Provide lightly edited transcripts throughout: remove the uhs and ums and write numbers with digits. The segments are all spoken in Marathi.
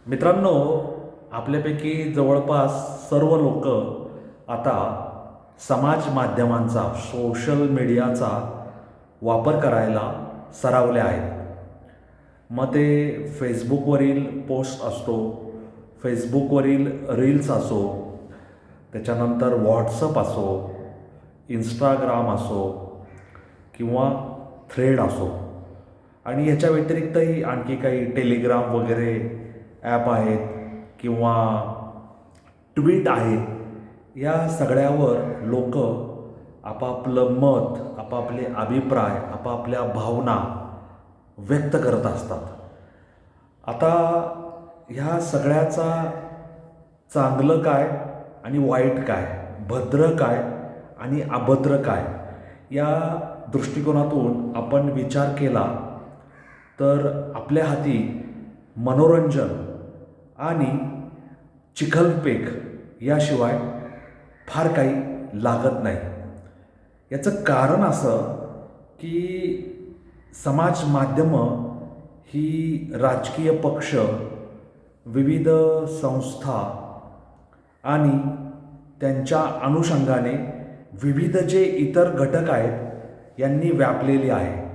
मित्रांनो, आपल्यापैकी जवळपास सर्व लोक आता समाज माध्यमांचा, सोशल मीडियाचा वापर करायला सरावले आहेत. मग ते फेसबुकवरील पोस्ट असतो, फेसबुकवरील रील्स असो, त्याच्यानंतर व्हॉट्सअप असो, इंस्टाग्राम असो किंवा थ्रेड असो आणि ह्याच्या व्यतिरिक्तही आणखी काही टेलिग्राम वगैरे ॲप आहेत किंवा ट्विट आहेत. या सगळ्यावर लोक आपापलं मत, आपापले अभिप्राय, आपापल्या भावना व्यक्त करत असतात. आता ह्या सगळ्याचा चांगलं काय आणि वाईट काय, भद्र काय आणि अभद्र काय, या दृष्टिकोनातून आपण विचार केला तर आपल्या हाती मनोरंजन आणि चिखलपेक याशिवाय फार काही लागत नाही. याचं कारण असं की समाज माध्यमं ही राजकीय पक्ष, विविध संस्था आणि त्यांच्या अनुषंगाने विविध जे इतर घटक आहेत यांनी व्यापलेली आहे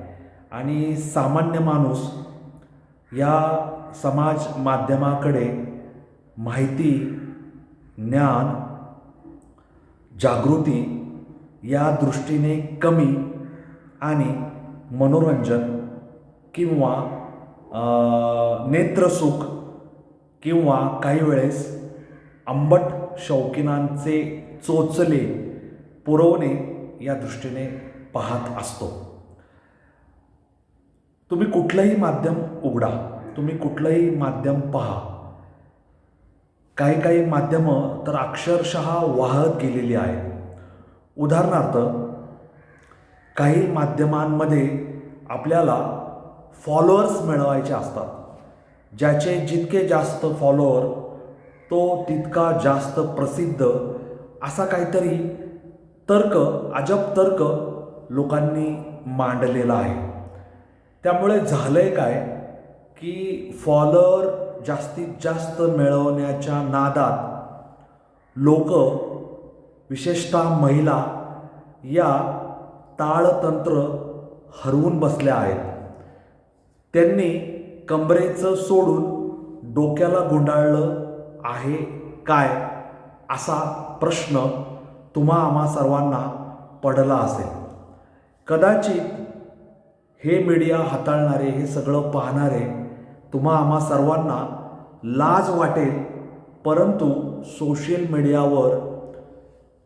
आणि सामान्य माणूस या समाज माध्यमाकडे माहिती, ज्ञान, जागृती या दृष्टीने कमी आणि मनोरंजन किंवा नेत्रसुख किंवा काही वेळेस आंबट शौकीनांचे चोचले पुरवणे या दृष्टीने पाहत असतो. तुम्ही कुठलंही माध्यम उघडा, तुम्ही कुठलंही माध्यम पहा, काही काही माध्यमं तर अक्षरशः वाहत गेलेली आहेत. उदाहरणार्थ, काही माध्यमांमध्ये आपल्याला फॉलोअर्स मिळवायचे असतात. ज्याचे जितके जास्त फॉलोअर तो तितका जास्त प्रसिद्ध, असा काहीतरी तर्क, अजब तर्क लोकांनी मांडलेला आहे. त्यामुळे झालंय काय की फॉलोअर जास्तीत जास्त मिळवण्याच्या नादात लोक, विशेषतः महिला, या ताळतंत्र हरवून बसल्या आहेत. त्यांनी कंबरेचं सोडून डोक्याला गुंडाळलं आहे काय, असा प्रश्न तुम्हा आम्हा सर्वांना पडला असेल. कदाचित हे मीडिया हाताळणारे, हे सगळं पाहणारे तुम्हा आम्हा सर्वांना लाज वाटेल, परंतु सोशल मीडियावर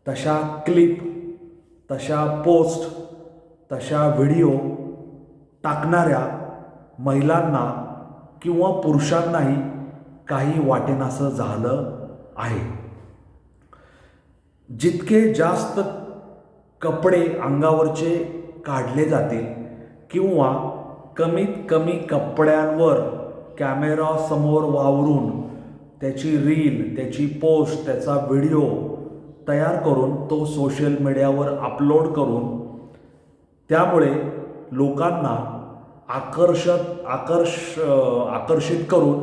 तशा क्लिप, तशा पोस्ट, तशा व्हिडिओ टाकणाऱ्या महिलांना किंवा पुरुषांनाही काही वाटेनासं झालं आहे. जितके जास्त कपडे अंगावरचे काढले जातील किंवा कमीत कमी कपड्यांवर कॅमेरा समोर वावरून त्याची रील, त्याची पोस्ट, त्याचा व्हिडिओ तयार करून तो सोशल मीडियावर अपलोड करून त्यामुळे लोकांना आकर्षित करून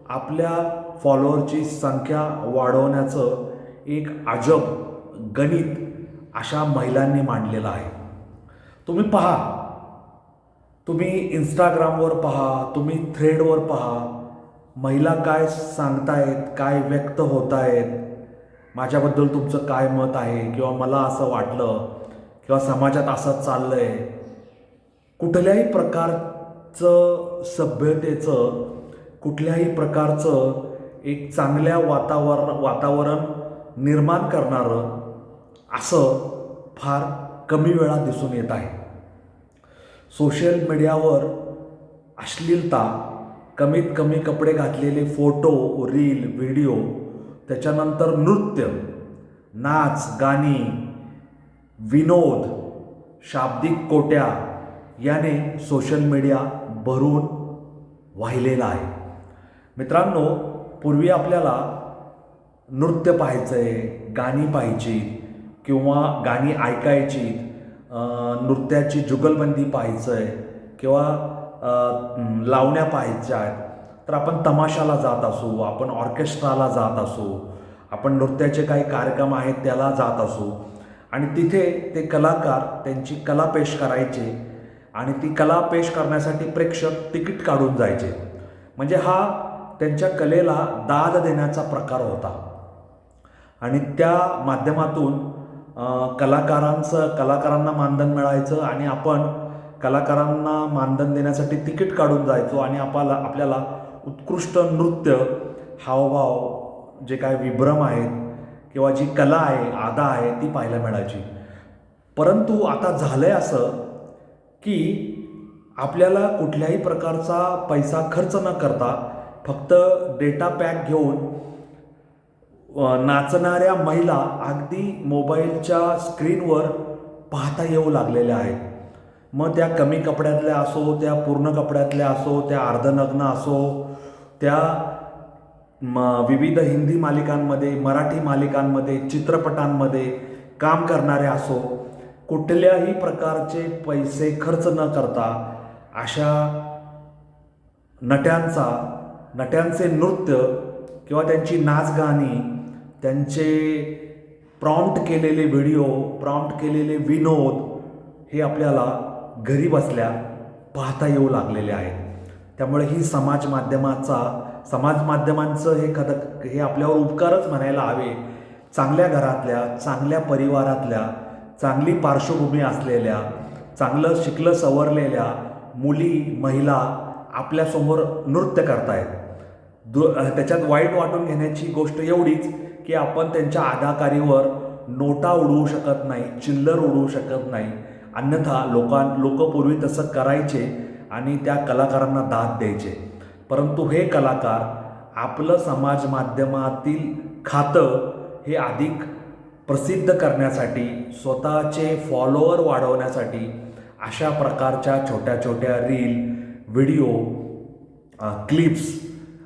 आपल्या फॉलोअरची संख्या वाढवण्याचं एक अजब गणित अशा महिलांनी मांडलेलं आहे. तुम्ही पहा, तुम्ही इंस्टाग्रामवर पहा, तुम्ही थ्रेडवर पहा, महिला काय सांगतायत, काय व्यक्त होत आहेत, माझ्याबद्दल तुमचं काय मत आहे, किंवा मला असं वाटलं, किंवा समाजात असं चाललं आहे. कुठल्याही प्रकारचं सभ्यतेचं, कुठल्याही प्रकारचं एक चांगल्या वातावरण निर्माण करणारं असं फार कमी वेळा दिसून येत आहे. सोशल मीडियावर अश्लीलता, कमीत कमी कपडे घातलेले फोटो, रील, व्हिडिओ, त्याच्यानंतर नृत्य, नाच, गाणी, विनोद, शाब्दिक कोट्या याने सोशल मीडिया भरून वाहिलेला आहे. मित्रांनो, पूर्वी आपल्याला नृत्य पाहायचं आहे, गाणी पाहायची किंवा गाणी ऐकायची, नृत्याची जुगलबंदी पाहायचं आहे किंवा लावण्या पाहायच्या आहेत, तर आपण तमाशाला जात असू, आपण ऑर्केस्ट्राला जात असू, आपण नृत्याचे काही कार्यक्रम आहेत त्याला जात असू आणि तिथे ते कलाकार त्यांची कला पेश करायचे आणि ती कला पेश करण्यासाठी प्रेक्षक तिकीट काढून जायचे. म्हणजे हा त्यांच्या कलेला दाद देण्याचा प्रकार होता आणि त्या माध्यमातून कलाकारांना मानधन मिळायचं आणि आपण कलाकारांना मानधन देण्यासाठी तिकीट काढून जायचो आणि आपल्याला उत्कृष्ट नृत्य, हावभाव, जे काय विभ्रम आहेत किंवा जी कला आहे, अदा आहे ती पाहायला मिळायची. परंतु आता झालंय असं की आपल्याला कुठल्याही प्रकारचा पैसा खर्च न करता फक्त डेटा पॅक घेऊन नाचणाऱ्या महिला अगदी मोबाईलच्या स्क्रीनवर पाहता येऊ लागलेल्या आहेत. मग त्या कमी कपड्यातल्या असो, त्या पूर्ण कपड्यातल्या असो, त्या अर्धनग्न असो, त्या विविध हिंदी मालिकांमध्ये, मराठी मालिकांमध्ये, चित्रपटांमध्ये काम करणारे असो, कुठल्याही प्रकारचे पैसे खर्च न करता अशा नट्यांचे नृत्य किंवा त्यांची नाचगाणी, त्यांचे प्रॉम्प्ट केलेले व्हिडिओ, प्रॉम्प्ट केलेले विनोद हे आपल्याला घरी बसल्या पाहता येऊ लागलेले आहेत. त्यामुळे ही समाज माध्यमांचं हे आपल्यावर उपकारच म्हणायला हवे. चांगल्या घरातल्या, चांगल्या परिवारातल्या, चांगली पार्श्वभूमी असलेल्या, चांगलं शिकलं सवरलेल्या मुली, महिला आपल्यासमोर नृत्य करतायत. त्याच्यात वाईट वाटून घेण्याची गोष्ट एवढीच की आपण त्यांच्या अदाकारीवर नोटा उडवू शकत नाही, चिल्लर उडवू शकत नाही. अन्यथा लोक पूर्वी तसं करायचे आणि त्या कलाकारांना दाद द्यायचे. परंतु हे कलाकार आपलं समाज माध्यमातील खातं हे अधिक प्रसिद्ध करण्यासाठी, स्वतःचे फॉलोअर वाढवण्यासाठी अशा प्रकारच्या छोट्या छोट्या रील, व्हिडिओ, क्लिप्स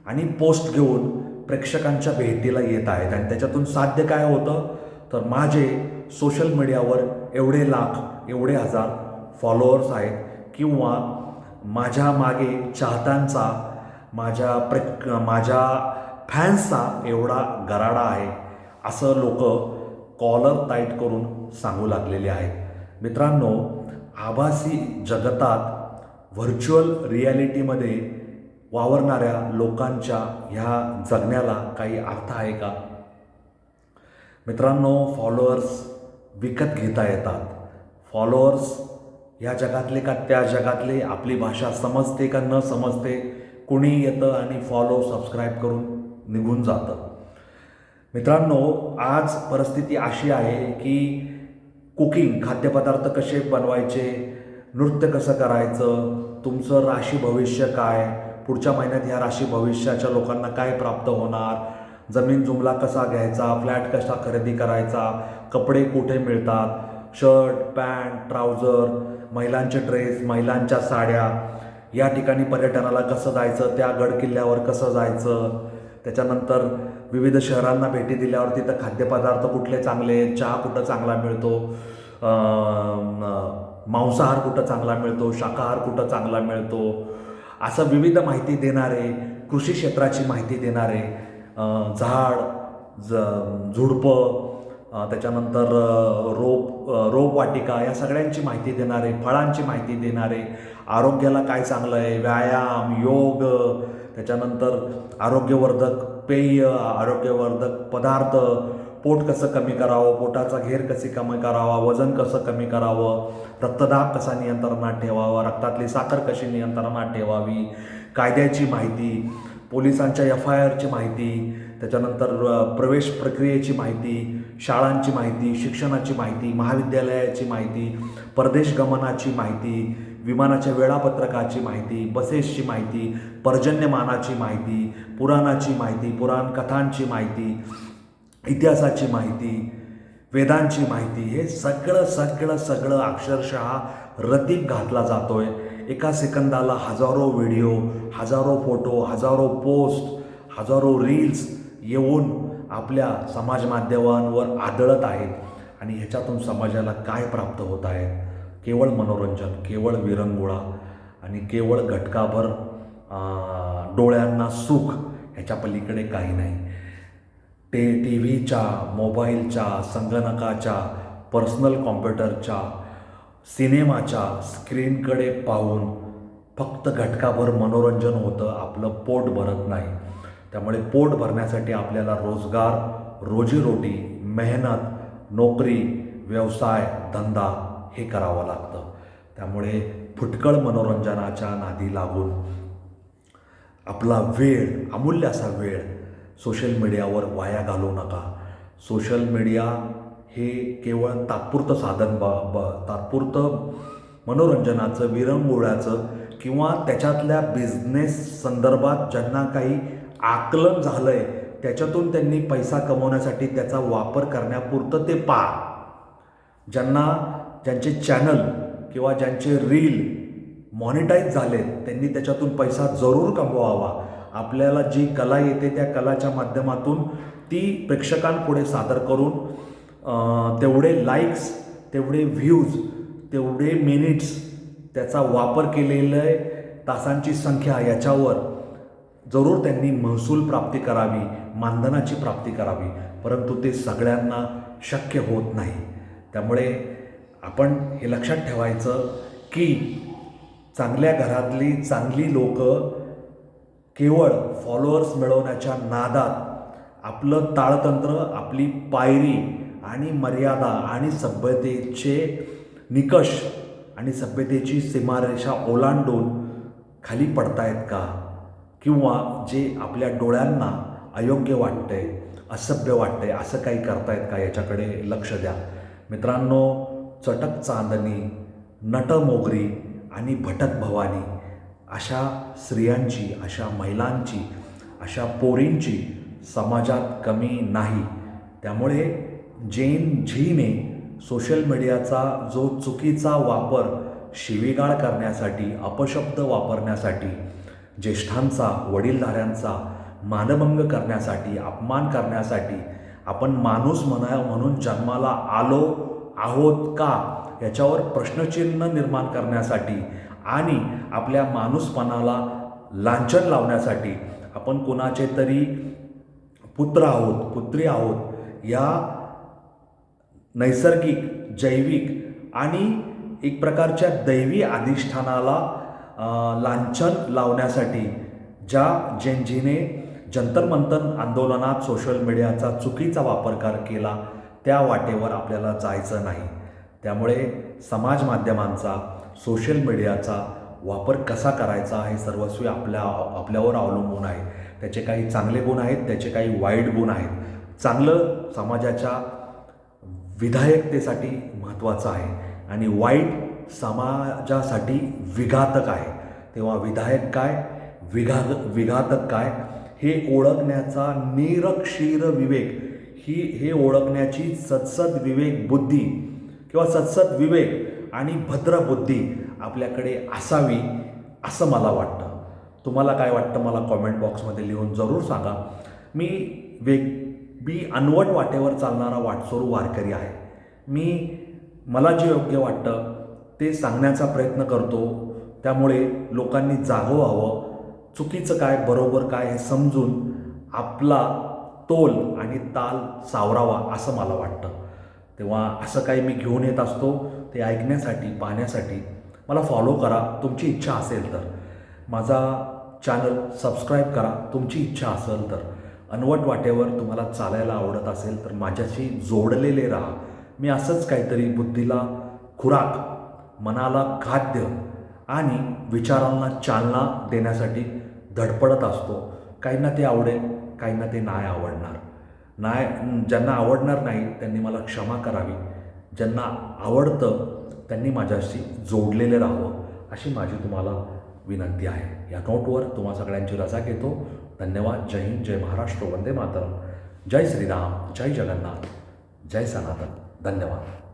आणि पोस्ट घेऊन प्रेक्षकांच्या भेटीला येत आहेत. आणि त्याच्यातून साध्य काय होतं तर माझे सोशल मीडियावर एवढे लाख, एवढे हजार फॉलोअर्स आहेत किंवा माझ्या मागे चाहत्यांचा, माझ्या फॅन्सचा एवढा गराडा आहे असं लोक कॉलर टाईट करून सांगू लागलेले आहेत. मित्रांनो, आभासी जगतात व्हर्च्युअल रिॲलिटीमध्ये वावरणाऱ्या लोकांच्या ह्या जगण्याला काही अर्थ आहे का? मित्रांनो, फॉलोअर्स विकत घेता येतात. फॉलोअर्स ह्या जगातले का त्या जगातले, आपली भाषा समजते का न समजते, कुणी येतं आणि फॉलो सबस्क्राईब करून निघून जातं. मित्रांनो, आज परिस्थिती अशी आहे की कुकिंग, खाद्यपदार्थ कसे बनवायचे, नृत्य कसं करायचं, तुमचं राशी भविष्य काय, पुढच्या महिन्यात ह्या राशी भविष्याच्या लोकांना काय प्राप्त होणार, जमीन जुमला कसा घ्यायचा, फ्लॅट कसा खरेदी करायचा, कपडे कुठे मिळतात, शर्ट, पॅन्ट, ट्राउझर, महिलांचे ड्रेस, महिलांच्या साड्या, या ठिकाणी पर्यटनाला कसं जायचं, त्या गड किल्ल्यावर कसं जायचं, त्याच्यानंतर विविध शहरांना भेटी दिल्यावर तिथं खाद्यपदार्थ कुठले चांगले, चहा कुठं चांगला मिळतो, मांसाहार कुठं चांगला मिळतो, शाकाहार कुठं चांगला मिळतो, असं विविध माहिती देणारे, कृषी क्षेत्राची माहिती देणारे, झुडपं, त्याच्यानंतर रोपवाटिका या सगळ्यांची माहिती देणारे, फळांची माहिती देणारे, आरोग्याला काय चांगलं आहे, व्यायाम, योग, त्याच्यानंतर आरोग्यवर्धक पेय, आरोग्यवर्धक पदार्थ, पोट कसं कमी करावं, पोटाचा घेर कशी कमी करावा, वजन कसं कमी करावं, रक्तदाब कसा नियंत्रणात ठेवावा, रक्तातली साखर कशी नियंत्रणात ठेवावी, कायद्याची माहिती, पोलिसांच्या FIRची माहिती, त्याच्यानंतर प्रवेश प्रक्रियेची माहिती, शाळांची माहिती, शिक्षणाची माहिती, महाविद्यालयाची माहिती, परदेश गमनाची माहिती, विमानाच्या वेळापत्रकाची माहिती, बसेसची माहिती, पर्जन्यमानाची माहिती, पुराणाची माहिती, पुराण कथांची माहिती, इतिहासाची माहिती, वेदांची माहिती, हे सगळं अक्षरशः रतीप घातला जातोय. एका सेकंदाला हजारो व्हिडिओ, हजारो फोटो, हजारो पोस्ट, हजारो रील्स येऊन आपल्या समाज माध्यमांवर आदळत आहेत. आणि ह्याच्यातून समाजाला काय प्राप्त होत आहे? केवळ मनोरंजन, केवळ विरंगुळा आणि केवळ घटकाभर डोळ्यांना सुख ह्याच्या पलीकडे काही नाही. टी व्हीच्या, मोबाईलच्या, संगणकाच्या, पर्सनल कॉम्प्युटरच्या, सिनेमाच्या स्क्रीनकडे पाहून फक्त घटकाभर मनोरंजन होतं, आपलं पोट भरत नाही. त्यामुळे पोट भरण्यासाठी आपल्याला रोजगार, रोजीरोटी, मेहनत, नोकरी, व्यवसाय, धंदा हे करावं लागतं. त्यामुळे फुटकळ मनोरंजनाच्या नादी लागून आपला वेळ, अमूल्य असा वेळ सोशल मीडियावर वाया घालवू नका. सोशल मीडिया हे केवळ तात्पुरतं साधन तात्पुरतं मनोरंजनाचं, विरंगुळ्याचं किंवा त्याच्यातल्या बिझनेस संदर्भात ज्यांना काही आकलन झालं आहे त्याच्यातून त्यांनी पैसा कमवण्यासाठी त्याचा वापर करण्यापुरतं ते ज्यांचे चॅनल किंवा ज्यांचे रील मॉनिटाईज झालेत त्यांनी त्याच्यातून पैसा जरूर कमवावा. आपल्याला जी कला येते त्या कलाच्या माध्यमातून ती प्रेक्षकांपुढे सादर करून तेवढे लाईक्स, तेवढे व्ह्यूज, तेवढे मिनिट्स, त्याचा वापर केलेल्या तासांची संख्या याच्यावर जरूर त्यांनी महसूल प्राप्ती करावी, मानधनाची प्राप्ती करावी. परंतु ते सगळ्यांना शक्य होत नाही. त्यामुळे आपण हे लक्षात ठेवायचं की चांगल्या घरातली चांगली लोकं केवळ फॉलोअर्स मिळवण्याच्या नादात आपलं ताळतंत्र, आपली पायरी आणि मर्यादा आणि सभ्यतेचे निकष आणि सभ्यतेची सीमारेषा ओलांडून खाली पडतायत का? किंवा जे आपल्या डोळ्यांना अयोग्य वाटतंय, असभ्य वाटतंय असं काही करतायत का याच्याकडे लक्ष द्या. मित्रांनो, चटक चांदणी, नटमोगरी आणि भटक भवानी अशा स्त्रियांची, अशा महिलांची, अशा पोरींची समाजात कमी नाही. त्यामुळे जेन झीने सोशल मीडियाचा जो चुकीचा वापर शिवीगाळ करण्यासाठी, अपशब्द वापरण्यासाठी, ज्येष्ठांचा, वडीलधाऱ्यांचा मानभंग करण्यासाठी, अपमान करण्यासाठी, आपण माणूस म्हणून जन्माला आलो आहोत का याच्यावर प्रश्नचिन्ह निर्माण करण्यासाठी आणि आपल्या माणूसपणाला लांछन लावण्यासाठी आपण कोणाचे तरी पुत्र आहोत, पुत्री आहोत या नैसर्गिक, जैविक आणि एक प्रकारच्या दैवी अधिष्ठानाला लांछन लावण्यासाठी ज्या जेनजीने जंतर मंतर आंदोलनात सोशल मीडियाचा चुकीचा वापर केला त्या वाटेवर आपल्याला जायचं नाही. त्यामुळे समाज माध्यमांचा, सोशल मीडियाचा वापर कसा करायचा हे सर्वस्वी आपल्यावर अवलंबून आहे. त्याचे काही चांगले गुण आहेत, त्याचे काही वाईट गुण आहेत. चांगलं समाजाच्या विधायकतेसाठी महत्त्वाचं आहे आणि वाईट समाजासाठी विघातक आहे. तेव्हा विधायक काय, विघातक काय हे ओळखण्याचा निरक्षीर विवेक, हे ओळखण्याची सदसद विवेक बुद्धी किंवा सदसद विवेक आणि भद्र बुद्धी आपल्याकडे असावी असं मला वाटतं. तुम्हाला काय वाटतं मला कॉमेंट बॉक्समध्ये लिहून जरूर सांगा. मी अनवट वाटेवर चालणारा वाटसरू वारकरी आहे. मला जे योग्य वाटतं ते सांगण्याचा प्रयत्न करतो. त्यामुळे लोकांनी जागं व्हावं, चुकीचं काय, बरोबर काय हे समजून आपला तोल आणि ताल सावरावा असं मला वाटतं. तेव्हा असं काही मी घेऊन येत असतो ते ऐकण्यासाठी, पाहण्यासाठी मला फॉलो करा तुमची इच्छा असेल तर. माझा चॅनल सबस्क्राईब करा तुमची इच्छा असेल तर. अनवट वाटेवर तुम्हाला चालायला आवडत असेल तर माझ्याशी जोडलेले राहा. मी असंच काहीतरी बुद्धीला खुराक, मनाला खाद्य आणि विचारांना चालना देण्यासाठी धडपडत असतो. काहींना ते आवडेल, काहींना ते नाही आवडणार. ज्यांना आवडणार नाही त्यांनी मला क्षमा करावी. ज्यांना आवडतं त्यांनी माझ्याशी जोडलेले राहावं अशी माझी तुम्हाला विनंती आहे. या नोटवर तुम्हा सगळ्यांची रजा घेतो. धन्यवाद. जय हिंद, जय महाराष्ट्र, वंदे मातरम, जय श्रीराम, जय जगन्नाथ, जय सनातन. धन्यवाद.